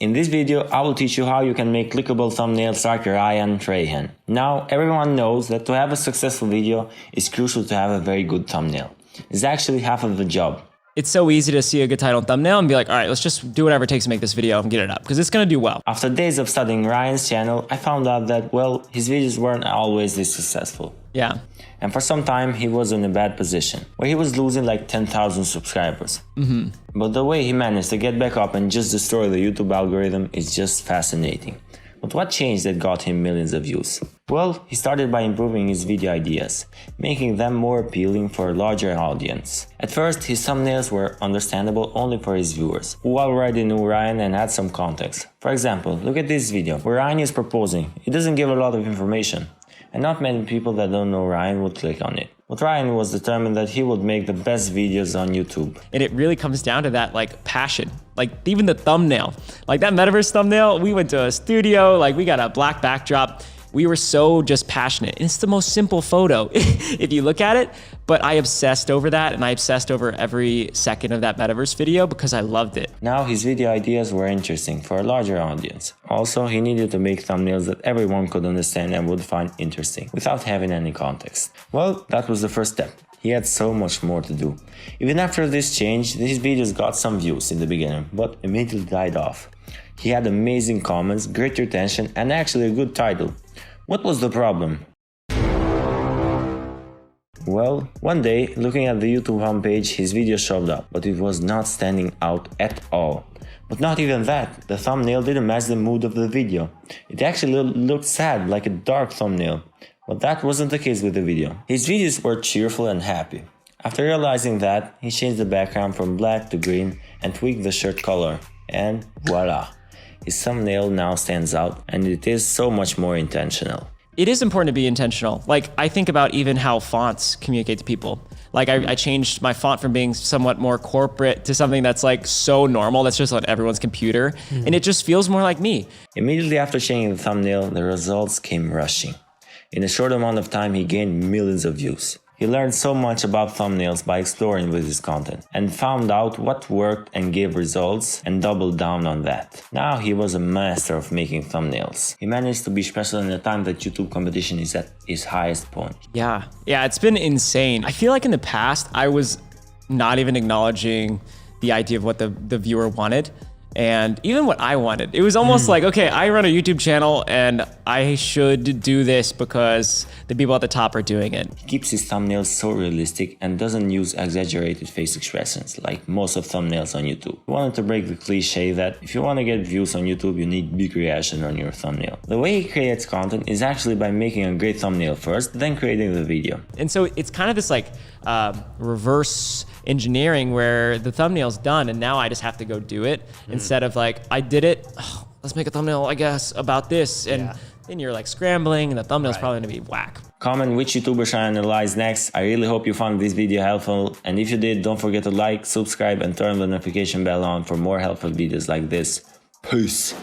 In this video, I will teach you how you can make clickable thumbnails like Ryan Trahan. Now, everyone knows that to have a successful video, it's crucial to have a very good thumbnail. It's actually half of the job. It's so easy to see a good title and thumbnail and be like, all right, let's just do whatever it takes to make this video and get it up because it's going to do well. After days of studying Ryan's channel, I found out that, well, his videos weren't always this successful. Yeah. And for some time, he was in a bad position, where he was losing like 10,000 subscribers. But the way he managed to get back up and just destroy the YouTube algorithm is just fascinating. But what changed that got him millions of views? Well, he started by improving his video ideas, making them more appealing for a larger audience. At first, his thumbnails were understandable only for his viewers, who already knew Ryan and had some context. For example, look at this video, where Ryan is proposing. It doesn't give a lot of information, and not many people that don't know Ryan would click on it. But Ryan was determined that he would make the best videos on YouTube. And it really comes down to that passion. Even the thumbnail. That metaverse thumbnail, we went to a studio, we got a black backdrop. We were so just passionate. And it's the most simple photo if you look at it, but I obsessed over that and I obsessed over every second of that metaverse video because I loved it. Now his video ideas were interesting for a larger audience. Also, he needed to make thumbnails that everyone could understand and would find interesting without having any context. Well, that was the first step. He had so much more to do. Even after this change, his videos got some views in the beginning, but immediately died off. He had amazing comments, great retention, and actually a good title. What was the problem? Well, one day, looking at the YouTube homepage, his video showed up, but it was not standing out at all. But not even that, the thumbnail didn't match the mood of the video. It actually looked sad, like a dark thumbnail. But that wasn't the case with the video. His videos were cheerful and happy. After realizing that, he changed the background from black to green and tweaked the shirt color. And voila! His thumbnail now stands out, and it is so much more intentional. It is important to be intentional. I think about even how fonts communicate to people. I changed my font from being somewhat more corporate to something that's so normal, that's just on everyone's computer, and it just feels more like me. Immediately after changing the thumbnail, the results came rushing. In a short amount of time, he gained millions of views. He learned so much about thumbnails by exploring with his content and found out what worked and gave results and doubled down on that. Now he was a master of making thumbnails. He managed to be special in a time that YouTube competition is at its highest point. Yeah, it's been insane. I feel like in the past, I was not even acknowledging the idea of what the viewer wanted. And even what I wanted. It was almost okay, I run a YouTube channel and I should do this because the people at the top are doing it. He keeps his thumbnails so realistic and doesn't use exaggerated face expressions like most of thumbnails on YouTube. He wanted to break the cliche that if you want to get views on YouTube, you need big reaction on your thumbnail. The way he creates content is actually by making a great thumbnail first, then creating the video. And so it's kind of this reverse engineering where the thumbnail's done and now I just have to go do it instead of I did it, let's make a thumbnail, I guess, about this. And then you're scrambling and the thumbnail's probably gonna be whack. Comment which YouTuber should I analyze next. I really hope you found this video helpful. And if you did, don't forget to like, subscribe, and turn the notification bell on for more helpful videos like this. Peace.